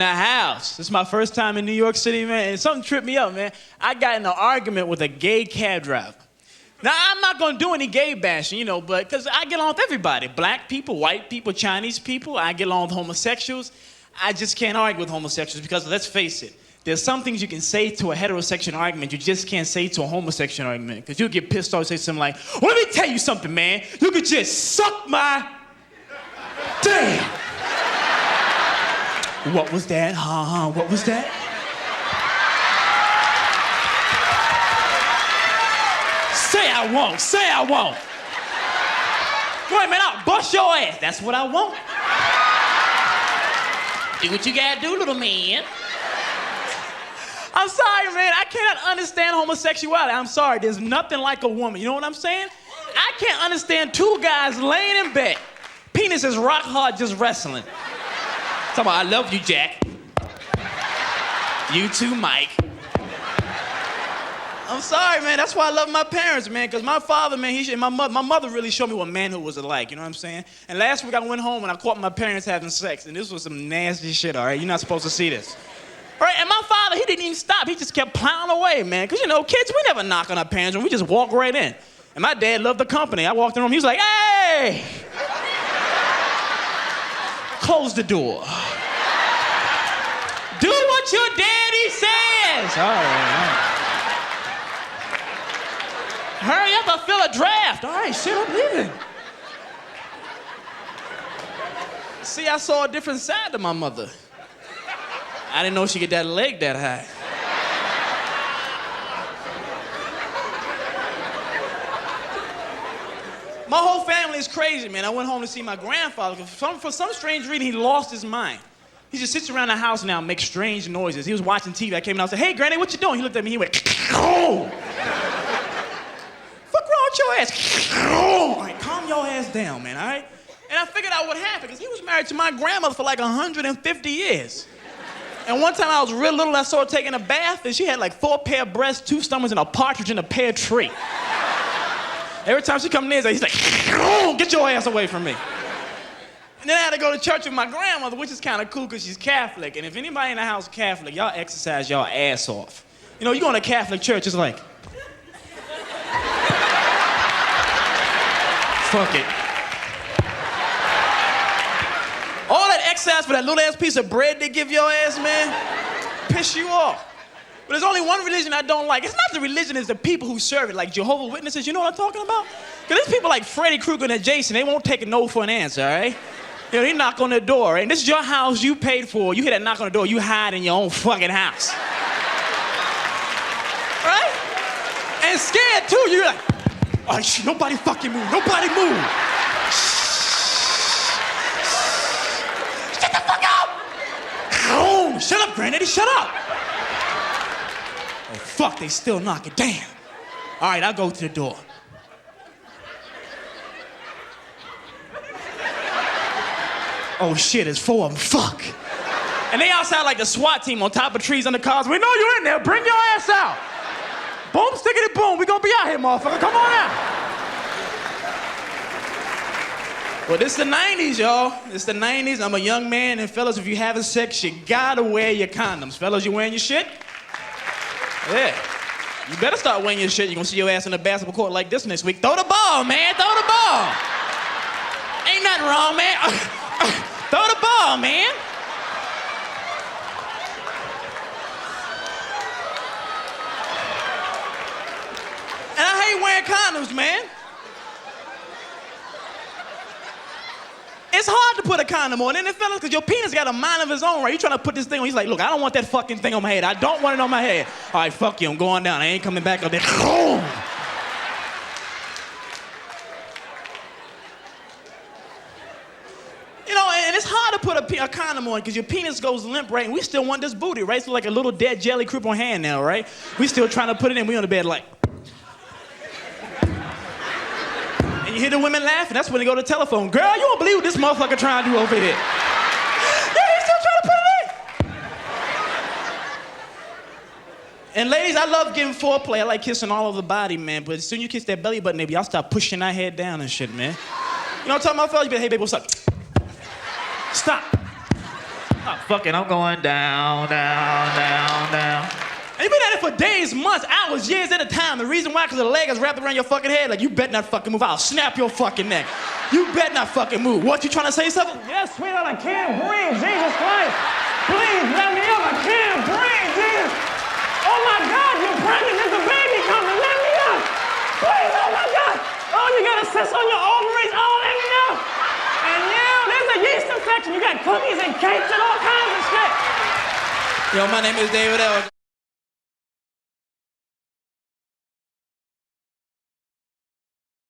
The house. This is my first time in New York City, man, and something tripped me up, man. I got in an argument with a gay cab driver. Now, I'm not gonna do any gay bashing, you know, but because I get along with everybody. Black people, white people, Chinese people. I get along with homosexuals. I just can't argue with homosexuals because, let's face it, there's some things you can say to a heterosexual argument you just can't say to a homosexual argument. Because you'll get pissed off and say something like, well, let me tell you something, man. You could just suck my... Damn! What was that? What was that? Say I won't. Say I won't. Wait a minute, I'll bust your ass. That's what I want. Do what you gotta do, little man. I'm sorry, man. I cannot understand homosexuality. I'm sorry. There's nothing like a woman. You know what I'm saying? I can't understand two guys laying in bed. Penis is rock hard just wrestling. Talking about, I love you, Jack. You too, Mike. I'm sorry, man. That's why I love my parents, man. Because my father, man, my mother really showed me what manhood was like. You know what I'm saying? And last week I went home and I caught my parents having sex. And this was some nasty shit, all right? You're not supposed to see this. All right? And my father, he didn't even stop. He just kept plowing away, man. Because, you know, kids, we never knock on our parents' room. We just walk right in. And my dad loved the company. I walked in the room. He was like, hey! Close the door. Do what your daddy says. All right. Hurry up, I feel a draft. All right, shit, I'm leaving. See, I saw a different side to my mother. I didn't know she get that leg that high. My whole family is crazy, man. I went home to see my grandfather. For some strange reason, he lost his mind. He just sits around the house now and makes strange noises. He was watching TV. I came out and said, hey, Granny, what you doing? He looked at me, he went, oh! Fuck wrong with your ass? All right, calm your ass down, man, all right? And I figured out what happened, because he was married to my grandmother for like 150 years. And one time I was real little, I saw her taking a bath, and she had like 4 pair of breasts, 2 stomachs, and a partridge in a pear tree. Every time she come near, he's like, oh, get your ass away from me. And then I had to go to church with my grandmother, which is kind of cool because she's Catholic. And if anybody in the house is Catholic, y'all exercise y'all ass off. You know, you go to a Catholic church, it's like, fuck it. All that exercise for that little ass piece of bread they give your ass, man, piss you off. But there's only one religion I don't like. It's not the religion, it's the people who serve it, like Jehovah's Witnesses. You know what I'm talking about? Because there's people like Freddy Krueger and Jason, they won't take a no for an answer, all right? You know, they knock on the door, right? And this is your house you paid for. You hear that knock on the door, you hide in your own fucking house. Right? And scared too, you're like, oh, shit, nobody fucking move, nobody move. Shut the fuck up! Oh, shut up, Granddaddy, shut up! Oh, fuck, they still knocking, damn. All right, I'll go to the door. Oh shit, it's 4 of them, fuck. And they outside like the SWAT team on top of trees under cars. We know you're in there, bring your ass out. Boom, stickity boom, we gonna be out here, motherfucker, come on out. Well, this is the 90s, y'all. It's the 90s, I'm a young man, and fellas, if you having sex, you gotta wear your condoms. Fellas, you wearing your shit? Yeah. You better start wearing your shit. You're gonna see your ass in the basketball court like this next week. Throw the ball, man, throw the ball. Ain't nothing wrong, man. Throw the ball, man. And I hate wearing condoms, man. It's hard to put a condom on, isn't it, fellas? Because your penis got a mind of his own, right? You trying to put this thing on. He's like, look, I don't want that fucking thing on my head. I don't want it on my head. All right, fuck you. I'm going down. I ain't coming back up there. You know, and it's hard to put a condom on because your penis goes limp, right? And we still want this booty, right? So like a little dead jelly creep on hand now, right? We still trying to put it in. We on the bed like. And you hear the women laughing. That's when they go to the telephone. Girl, you won't believe what this motherfucker trying to do over here. Yeah, he's still trying to put it in. And ladies, I love giving foreplay. I like kissing all over the body, man. But as soon as you kiss that belly button, baby, y'all start pushing that head down and shit, man. You know what I'm talking about, fellas? You be like, hey, baby, what's up? Stop. All Fuck it, I'm going down, down, down, down. And you've been at it for days, months, hours, years at a time. The reason why, because the leg is wrapped around your fucking head. Like, you better not fucking move. I'll snap your fucking neck. You better not fucking move. What, you trying to say something? Yes, sweetheart, I can't breathe. Jesus Christ. Please let me up. I can't breathe, Jesus. Oh my God, you're pregnant. There's a baby coming. Let me up. Please, oh my God. Oh, you got a cyst on your ovaries. Oh, let me up. And there's a yeast infection. You got cookies and cakes and all kinds of shit. Yo, my name is David L.